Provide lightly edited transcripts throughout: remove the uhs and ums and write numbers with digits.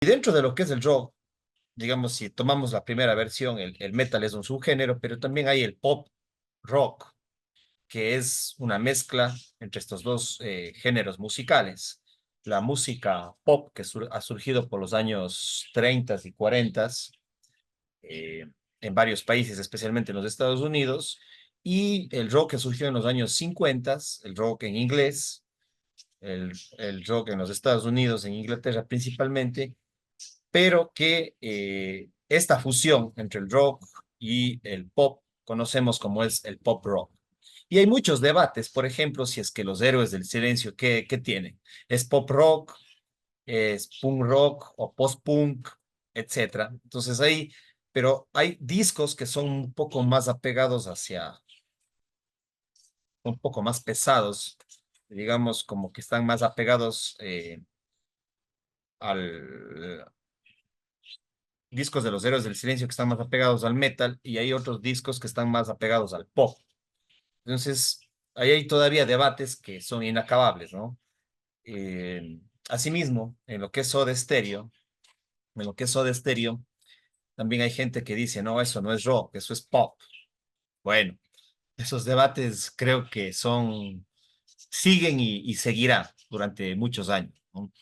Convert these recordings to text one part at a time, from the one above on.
Y dentro de lo que es el rock, digamos, si tomamos la primera versión, el metal es un subgénero, pero también hay el pop rock, que es una mezcla entre estos dos géneros musicales. La música pop que ha surgido por los años 30 y 40 eh, en varios países, especialmente en los Estados Unidos, y el rock que surgió en los años 50, el rock en inglés, el rock en los Estados Unidos, en Inglaterra principalmente, pero que esta fusión entre el rock y el pop conocemos como es el pop rock. Y hay muchos debates, por ejemplo, si es que los Héroes del Silencio, ¿qué tienen? ¿Es pop rock? ¿Es punk rock o post-punk? Etcétera. Entonces pero hay discos que son un poco más apegados un poco más pesados, digamos, como que están más apegados al, discos de los Héroes del Silencio que están más apegados al metal y hay otros discos que están más apegados al pop. Entonces, ahí hay todavía debates que son inacabables, ¿no? Asimismo, en lo que es Soda Stereo, también hay gente que dice, no, eso no es rock, eso es pop. Bueno, esos debates creo que siguen y seguirán durante muchos años, ¿no?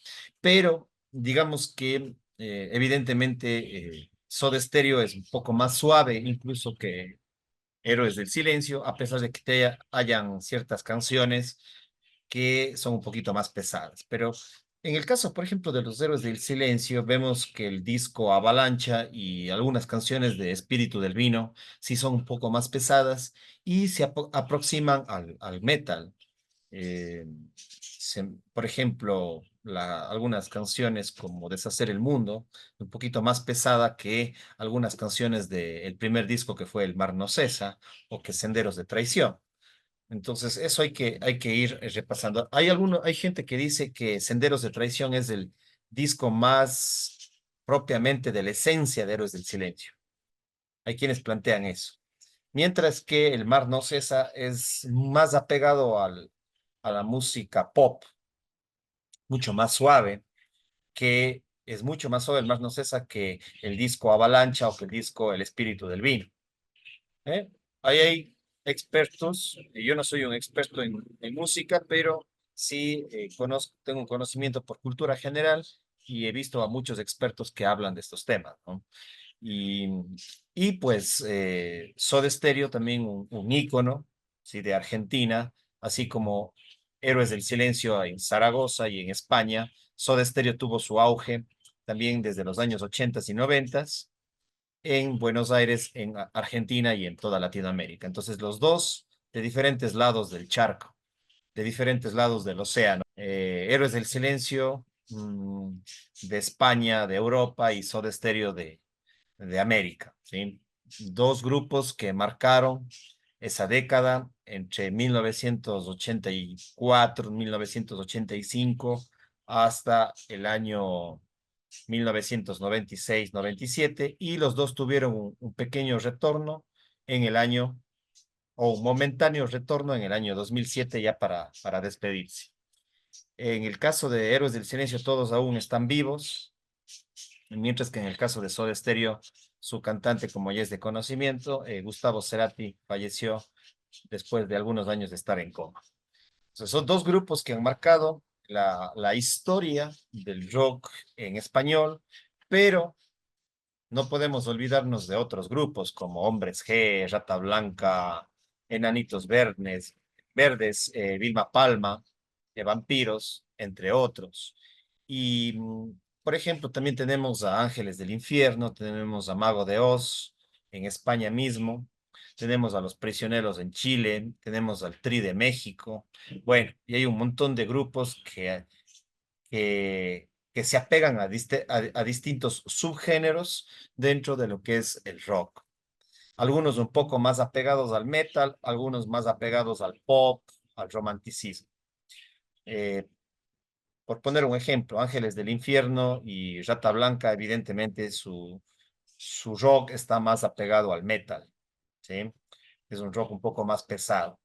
Pero digamos que evidentemente Soda Stereo es un poco más suave incluso que Héroes del Silencio, a pesar de que hayan ciertas canciones que son un poquito más pesadas. Pero en el caso, por ejemplo, de los Héroes del Silencio, vemos que el disco Avalancha y algunas canciones de Espíritu del Vino sí son un poco más pesadas y se aproximan al metal. Eh, por ejemplo, algunas canciones como Deshacer el Mundo, un poquito más pesada que algunas canciones del primer disco que fue El Mar no cesa o que Senderos de Traición. Entonces, eso hay que ir repasando. Hay gente que dice que Senderos de Traición es el disco más propiamente de la esencia de Héroes del Silencio. Hay quienes plantean eso. Mientras que El Mar no cesa es más apegado a la música pop, mucho más suave, que es mucho más suave El Mar no cesa que el disco Avalancha o que el disco El Espíritu del Vino. ¿Eh? Ahí hay expertos, y yo no soy un experto en música, pero sí tengo un conocimiento por cultura general y he visto a muchos expertos que hablan de estos temas, ¿no? Y, y pues Soda Stereo también un ícono, ¿sí? De Argentina, así como Héroes del Silencio en Zaragoza y en España. Soda Stereo tuvo su auge también desde los años 80 y 90 en Buenos Aires, en Argentina y en toda Latinoamérica. Entonces, los dos de diferentes lados del charco, de diferentes lados del océano. Héroes del Silencio de España, de Europa y Soda Stereo de América, ¿sí? Dos grupos que marcaron esa década entre 1984, 1985 hasta el año 1996-97 y los dos tuvieron un pequeño retorno en el año, o un momentáneo retorno en el año 2007 ya para despedirse. En el caso de Héroes del Silencio, todos aún están vivos, mientras que en el caso de Soda Stereo, su cantante, como ya es de conocimiento, Gustavo Cerati, falleció después de algunos años de estar en coma. Entonces, son dos grupos que han marcado la historia del rock en español, pero no podemos olvidarnos de otros grupos como Hombres G, Rata Blanca, Enanitos Verdes, Vilma Palma, Vampiros, entre otros. Y, por ejemplo, también tenemos a Ángeles del Infierno, tenemos a Mago de Oz en España mismo, tenemos a Los Prisioneros en Chile, tenemos al Tri de México. Bueno, y hay un montón de grupos que se apegan a distintos subgéneros dentro de lo que es el rock. Algunos un poco más apegados al metal, algunos más apegados al pop, al romanticismo. Eh, por poner un ejemplo, Ángeles del Infierno y Rata Blanca, evidentemente su rock está más apegado al metal, ¿sí? Es un rock un poco más pesado.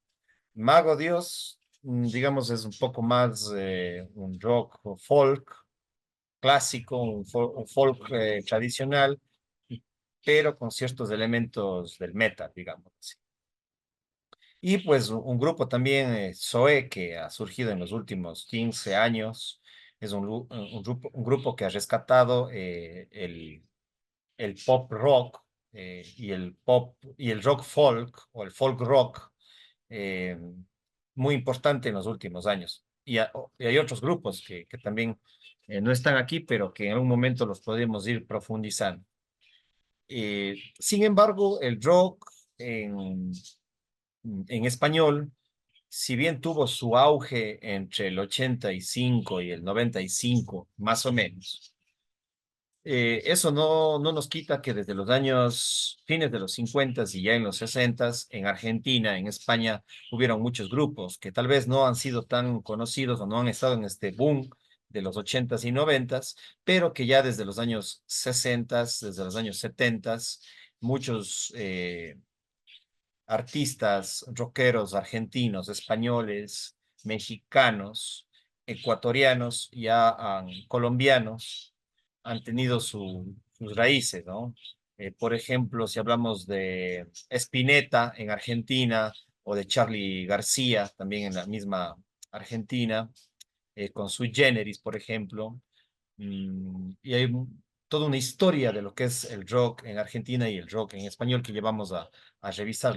Mago Dios, digamos, es un poco más un rock folk, clásico, un folk tradicional, pero con ciertos elementos del metal, digamos así. Y pues un grupo también, Zoé, que ha surgido en los últimos 15 años, es un grupo que ha rescatado el pop rock y el rock folk o el folk rock eh, muy importante en los últimos años. Y hay otros grupos que también no están aquí, pero que en algún momento los podemos ir profundizando. Sin embargo, el rock en español, si bien tuvo su auge entre el 85 y el 95, más o menos, eso no nos quita que desde los años, fines de los 50 y ya en los 60, en Argentina, en España, hubieron muchos grupos que tal vez no han sido tan conocidos o no han estado en este boom de los 80 y 90, pero que ya desde los años 60, desde los años 70, muchos artistas rockeros argentinos, españoles, mexicanos, ecuatorianos, colombianos, han tenido sus raíces, ¿no? Por ejemplo, si hablamos de Spinetta en Argentina o de Charly García, también en la misma Argentina, con Sui Generis, por ejemplo, y hay toda una historia de lo que es el rock en Argentina y el rock en español que llevamos a revisar.